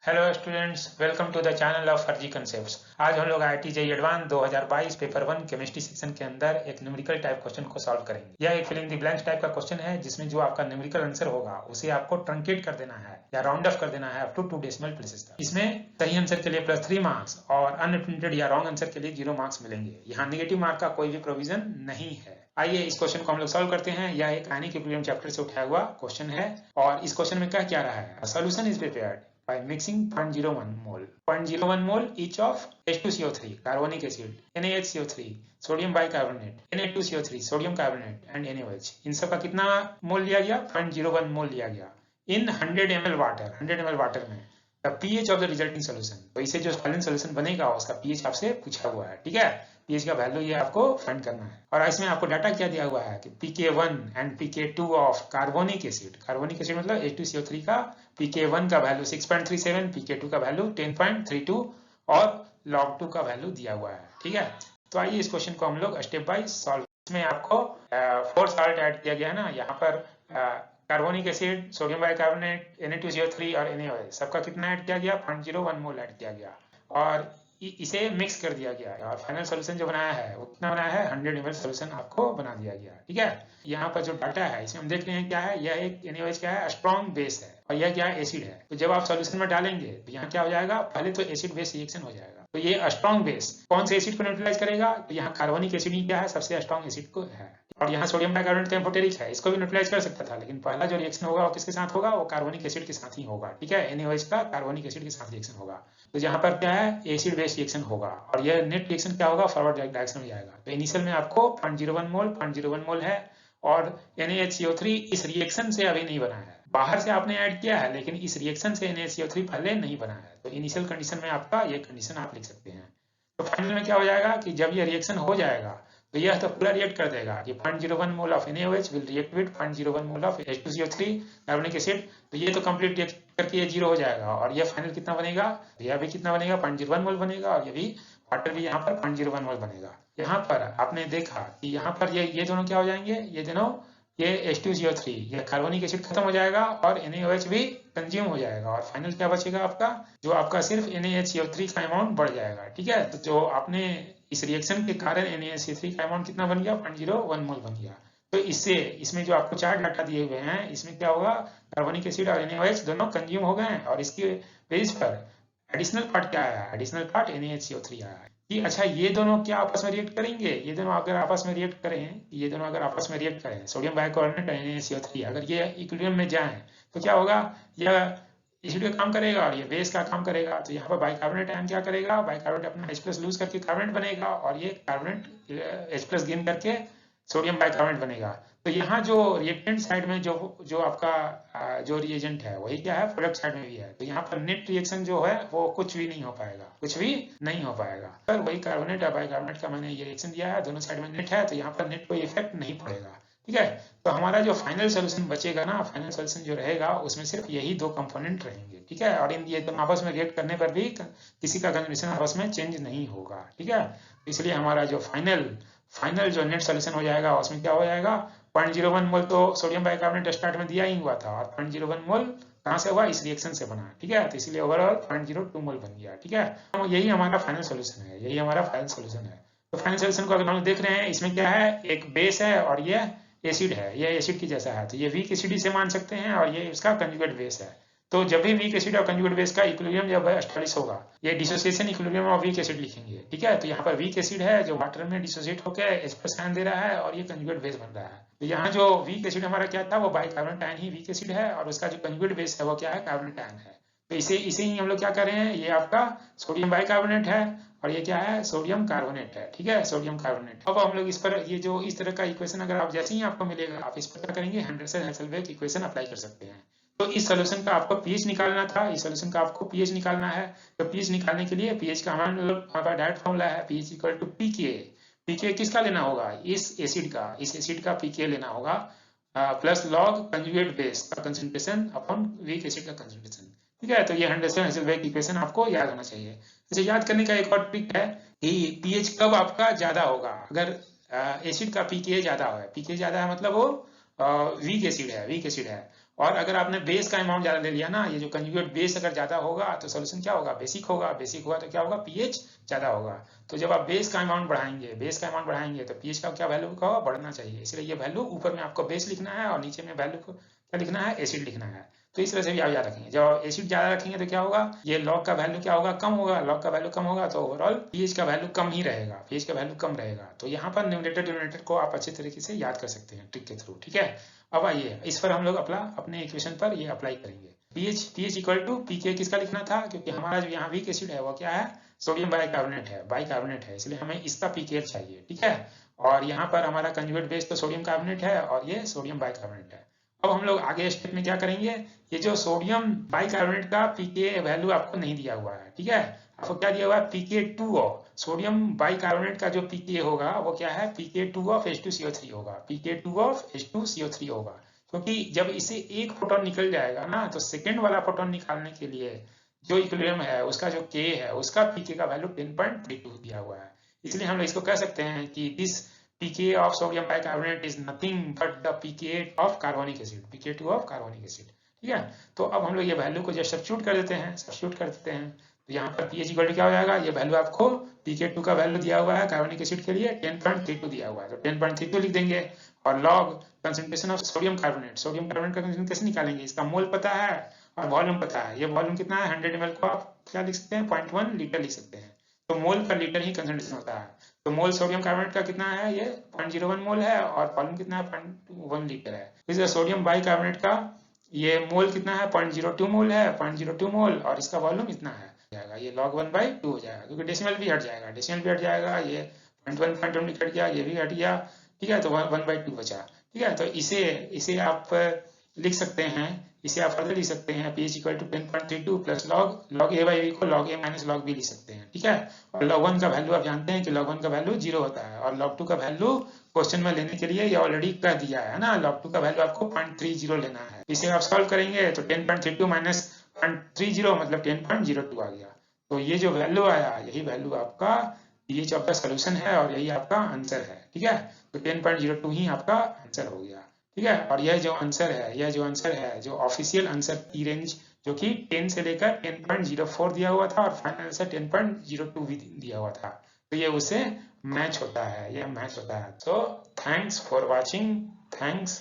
Hello students, welcome to the channel of Farzi concepts. आज हम लोग IIT JEE advance 2022 paper 1 chemistry section के अंदर एक न्यूमेरिकल टाइप क्वेश्चन को सॉल्व करेंगे। यह एक fill in the blanks type का क्वेश्चन है जिसमें जो आपका न्यूमेरिकल आंसर होगा उसे आपको ट्रंकेट कर देना है या राउंड ऑफ कर देना है अप टू 2 डेसिमल प्लेसेस तक। इसमें सही आंसर के लिए +3 मार्क्स और अनप्रिंटेड या रॉन्ग आंसर के लिए 0 मार्क्स मिलेंगे। यहाँ नेगेटिव मार्क का कोई भी प्रोविजन नहीं है। आइए इस क्वेश्चन को हम लोग सॉल्व करते हैं। यह एक आयनिक इक्विलिब्रियम चैप्टर से उठाया हुआ क्वेश्चन है और इस क्वेश्चन में क्या रहा है, solution is prepared by mixing 0.01 mole 0.01 mole each of H2CO3 carbonic acid, NaHCO3 sodium bicarbonate, Na2CO3 sodium carbonate and NaOH। इन सब का कितना मोल लिया गया? 0.01 मोल लिया गया इन 100 ml वाटर। 100 ml वाटर में the pH of the resulting solution. तो इसे जो फाइनल सोल्यूशन बनेगा उसका pH आपसे पूछा हुआ है, ठीक है। pH का वैल्यू ये आपको फाइंड करना है और इसमें आपको डाटा क्या दिया हुआ है कि pK1 and pK2 of carbonic acid. Carbonic acid मतलब H2CO3 का pK1 का वैल्यू 6.37, pK2 का वैल्यू 10.32 और log 2 का वैल्यू दिया हुआ है, ठीक है। तो आइए इस क्वेश्चन को हम लोग स्टेप बाय सॉल्व। इसमें आपको 4 साल्ट ऐड किया गया है ना, यहाँ पर carbonic acid, sodium bicarbonate, Na2CO3 और NaOH सबका कितना ऐड किया गया? 0.01 मोल ऐड किया गया और इसे मिक्स कर दिया गया है और फाइनल सोल्यूशन जो बनाया है वो कितना बनाया है? 100 ml सोल्यूशन आपको बना दिया गया, ठीक है। यहाँ पर जो डाटा है इसमें हम देख रहे हैं क्या है, यह एक NaOH क्या है? स्ट्रॉन्ग बेस है और यह क्या है? एसिड है। तो जब आप सोल्यूशन में डालेंगे तो यहाँ क्या हो जाएगा? पहले तो एसिड बेस रिएक्शन हो जाएगा। तो ये स्ट्रॉन्ग बेस कौन से एसिड को न्यूट्रलाइज करेगा? तो यहाँ कार्बोनिक एसिड ही क्या है? सबसे स्ट्रॉन्ग एसिड को है। और यहाँ सोडियम बाइकार्बोनेट एम्फोटेरिक है, इसको भी न्यूट्रलाइज कर सकता था, लेकिन पहला जो रिएक्शन होगा वो किसके साथ होगा? वो कार्बोनिक एसिड के साथ ही होगा, ठीक है। NaOH का कार्बोनिक एसिड के साथ रिएक्शन होगा। तो यहाँ पर क्या है? एसिड बेस रिएक्शन होगा और यह नेट रिएक्शन क्या होगा? फॉरवर्ड डायरेक्शन में जाएगा। तो इनिशियल में आपको 0.01 मोल है और NaHCO3 इस रिएक्शन से अभी नहीं बना है, बाहर से आपने ऐड किया है लेकिन इस रिएक्शन से NaHCO3 पहले नहीं बना है। तो इनिशियल कंडीशन में आपका ये कंडीशन आप लिख सकते हैं। तो फाइनल में क्या हो जाएगा कि जब ये रिएक्शन हो जाएगा तो यह तो पूरा रिएक्ट कर देगा कि 0.01 mole of NaOH will react with 0.01 mole of H2CO3 carbonic acid. तो ये तो कंप्लीट रिएक्ट करके ये 0 हो जाएगा और ये फाइनल कितना बनेगा? यह भी कितना बनेगा? 0.01 मोल बनेगा और ये भी वाटर भी यहाँ पर 0.01 मोल बनेगा। यहाँ पर आपने देखा कि यहाँ पर ये दोनों क्या हो जाएंगे? ये दोनों ये H2CO3 ये कार्बोनिक एसिड खत्म हो जाएगा और NaOH भी कंज्यूम हो जाएगा और फाइनल क्या बचेगा आपका? जो आपका सिर्फ NaHCO3 का अमाउंट बढ़ जाएगा, ठीक है। तो जो आपने इस रिएक्शन के कारण NaHCO3 का अमाउंट कितना बन गया? 0.01 मोल बन गया। तो इससे इसमें जो आपको 4 डाटा दिए हुए हैं इसमें क्या होगा? कार्बोनिक एसिड और NaOH दोनों कंज्यूम हो गए हैं और इसके बेस पर एडिशनल पार्ट क्या आया? एडिशनल पार्ट NaHCO3 आया है कि अच्छा ये दोनों क्या आपस में रिएक्ट करेंगे? ये दोनों अगर आपस में रिएक्ट करें, सोडियम बाइकार्बोनेट और NaCO3 अगर ये इक्विलिब्रियम में जाएं तो क्या होगा? यह एसिड का काम करेगा और ये बेस का काम करेगा। तो यहाँ पर बाइकार्बोनेट आयन क्या करेगा? बाइकार्बोनेट अपना H+ लूज करके कार्बोनेट बनेगा और ये कार्बोनेट H+ गेन करके सोडियम बाइकार्बोनेट बनेगा। तो यहाँ जो रिएक्टेंट साइड में जो आपका जो रिएजेंट है वही क्या है? प्रोडक्ट साइड में भी है। तो यहाँ पर नेट रिएक्शन जो है वो कुछ भी नहीं हो पाएगा, पर वही कार्बोनेट और बाइकार्बोनेट का मैंने ये रिएक्शन दिया है, दोनों साइड में नेट है तो यहाँ पर नेट कोई इफेक्ट नहीं पड़ेगा, ठीक है। तो हमारा जो फाइनल सोल्यूशन बचेगा ना, फाइनल सोल्यूशन जो रहेगा उसमें सिर्फ यही 2 कंपोनेंट रहेंगे, ठीक है। और इन ये दोनों आपस में रिएक्ट करने पर भी किसी का कंजम्पशन आपस में चेंज नहीं होगा, ठीक है। इसलिए हमारा जो फाइनल जो नेट सोल्यूशन हो जाएगा उसमें क्या हो जाएगा? 0.01 मोल तो सोडियम बाइकार्बोनेट स्टार्ट में दिया ही हुआ था और 0.01 मोल कहाँ से हुआ? इस रिएक्शन से बना, ठीक है। तो इसलिए ओवरऑल 0.02 मोल बन गया, ठीक है। तो यही हमारा फाइनल सोल्यूशन है, तो फाइनल सोल्यूशन को अगर हम देख रहे हैं इसमें क्या है? एक बेस है और ये एसिड है, ये एसिड की जैसा है तो ये वीक एसिड से मान सकते हैं और ये इसका कंजुगेट बेस है। तो जब भी वीक एसिड और कंजुगेट बेस का इक्विलिब्रियम जब एस्टैब्लिश होगा ये dissociation equilibrium of weak acid लिखेंगे, ठीक है। तो यहाँ पर वीक एसिड है जो वाटर में डिसोसिएट होकर H+ आयन दे रहा है और ये कंजुगेट बेस बन रहा है। तो यहाँ जो वीक एसिड हमारा क्या था? वो बाइकार्बोनेट आयन ही वीक एसिड है और उसका जो कंजुगेट बेस है वो क्या है? कार्बोनेट आयन है। तो इसे ही हम लोग क्या कर रहे हैं? ये आपका सोडियम बाइकार्बोनेट है और ये क्या है? सोडियम कार्बोनेट है, ठीक है, सोडियम कार्बोनेट। अब हम लोग इस पर ये जो इस तरह का इक्वेशन अगर आप जैसे ही आपको मिलेगा आप इस पर क्या करेंगे? हेंडरसन-हेल्सलवेग इक्वेशन अप्लाई कर सकते हैं। तो इस सोल्यूशन का आपको pH निकालना था, इस सोल्यूशन का आपको pH निकालना है। तो pH निकालने के लिए pH का हमारा डायरेक्ट फॉर्मूला है pH इक्वल टू pK किसका लेना होगा? इस एसिड का pK लेना होगा प्लस लॉग कंजुगेट बेस का कंसंट्रेशन अपॉन वीक एसिड का कंसंट्रेशन, ठीक है। तो ये हेंडरसन-हेल्सलवेग इक्वेशन आपको याद होना चाहिए। इसे याद करने का एक और ट्रिक है कि pH कब आपका ज्यादा होगा? अगर एसिड का pK ज्यादा है, pK ज्यादा है मतलब वो वीक एसिड है और अगर आपने बेस का अमाउंट ज्यादा ले लिया ना, ये जो कंजुगेट बेस अगर ज्यादा होगा तो सोल्यूशन क्या होगा, बेसिक होगा, बेसिक हुआ तो क्या होगा, पीएच ज्यादा होगा। तो जब आप बेस का अमाउंट बढ़ाएंगे तो पीएच का क्या वैल्यू का बढ़ना चाहिए, इसलिए ये वैल्यू ऊपर में आपको बेस लिखना है और नीचे में वैल्यू को क्या लिखना है, एसिड लिखना है। तो इस तरह से भी आप याद रखेंगे। जब एसिड ज्यादा रखेंगे तो क्या होगा, ये लॉग का वैल्यू क्या होगा, कम होगा। लॉग का वैल्यू कम होगा तो ओवरऑल पीएच का वैल्यू कम ही रहेगा, पीएच का वैल्यू कम रहेगा। तो यहाँ पर न्यूमरेटर डिनोमिनेटर को आप अच्छे तरीके से याद कर सकते हैं ट्रिक के थ्रू, ठीक है। अब आइए इस पर हम लोग अपने इक्वेशन पर ये अप्लाई करेंगे। पीएच इक्वल टू पीके किसका लिखना था, क्योंकि हमारा जो यहाँ वीक एसिड है वो क्या है, सोडियम बाइकार्बोनेट है, इसलिए हमें इसका पीके चाहिए, ठीक है। और यहाँ पर हमारा कंजुगेट बेस तो सोडियम कार्बोनेट है और ये सोडियम बाइकार्बोनेट है। अब हम लोग आगे स्टेप में क्या करेंगे, ये जो सोडियम बाइकार्बोनेट का पीके वैल्यू आपको नहीं दिया हुआ है, ठीक है। आपको क्या दिया हुआ है, pK2 ऑफ सोडियम बाइकार्बोनेट का जो pK होगा वो क्या है, pK2 ऑफ H2CO3 होगा, pK2 ऑफ H2CO3 होगा। क्योंकि जब इसे एक फोटोन निकल जाएगा ना, तो सेकेंड वाला फोटोन निकालने के लिए जो इक्विलिब्रियम है उसका जो K है उसका pK का वैल्यू 10.32 दिया हुआ है। इसलिए हम लोग इसको कह सकते हैं कि this pK of sodium bicarbonate is nothing but the pK of carbonic acid, pK2 of carbonic acid, ठीक है। तो अब हम लोग ये वैल्यू को जब सब्स्टिट्यूट कर देते हैं तो यहाँ पर pH इक्वल टू क्या हो जाएगा, ये वैल्यू आपको pK2 का वैल्यू दिया हुआ है कार्बनिक एसिड के लिए 10.32 दिया हुआ है, तो 10.32 लिख देंगे। और log concentration of sodium carbonate का कंसंट्रेशन कैसे निकालेंगे, इसका मोल पता है और वॉल्यूम पता है। ये वॉल्यूम कितना है, 100 ml को आप क्या लिख सकते हैं, 0.1 लीटर लिख सकते हैं। तो मोल पर लीटर ही कंसंट्रेशन होता है। तो मोल सोडियम कार्बोनेट का कितना है, ये 0.01 मोल है और वॉल्यूम कितना है, 0.1 लीटर है। इसलिए सोडियम बाइकार्बोनेट का ये मोल कितना है, 0.02 मोल है, 0.02 मोल, और इसका वॉल्यूम इतना है जाएगा, ये log 1/2 हो जाएगा, क्योंकि डेसिमल भी हट जाएगा, ये 0.1 कट गया, ये भी हट गया, ठीक है। तो 1/2 बचा, ठीक है। तो इसे आप लिख सकते हैं, इसे आप फर्दर लिख सकते हैं, pH equal to 10.32 plus log a/b को log a minus log b लिख सकते हैं, ठीक है। और log 1 का वैल्यू आप जानते हैं कि log 1 का वैल्यू 0 होता है, और log 2 का वैल्यू क्वेश्चन में लेने के लिए ये ऑलरेडी कह दिया है ना, log 2 का वैल्यू आपको 0.30 लेना है। इसे आप सॉल्व करेंगे तो 10.32 माइनस 0.30 मतलब 10.02 आ गया। तो ये जो वैल्यू आया, यही वैल्यू आपका pH ऑफ द सोल्यूशन है और यही आपका आंसर है, ठीक है। तो 10.02 ही आपका आंसर हो गया, ठीक है। और यह जो आंसर है, जो ऑफिशियल आंसर की रेंज जो कि 10 से लेकर 10.04 दिया हुआ था और फाइनल आंसर 10.02 भी दिया हुआ था, तो ये उससे मैच होता है, so thanks for watching, thanks.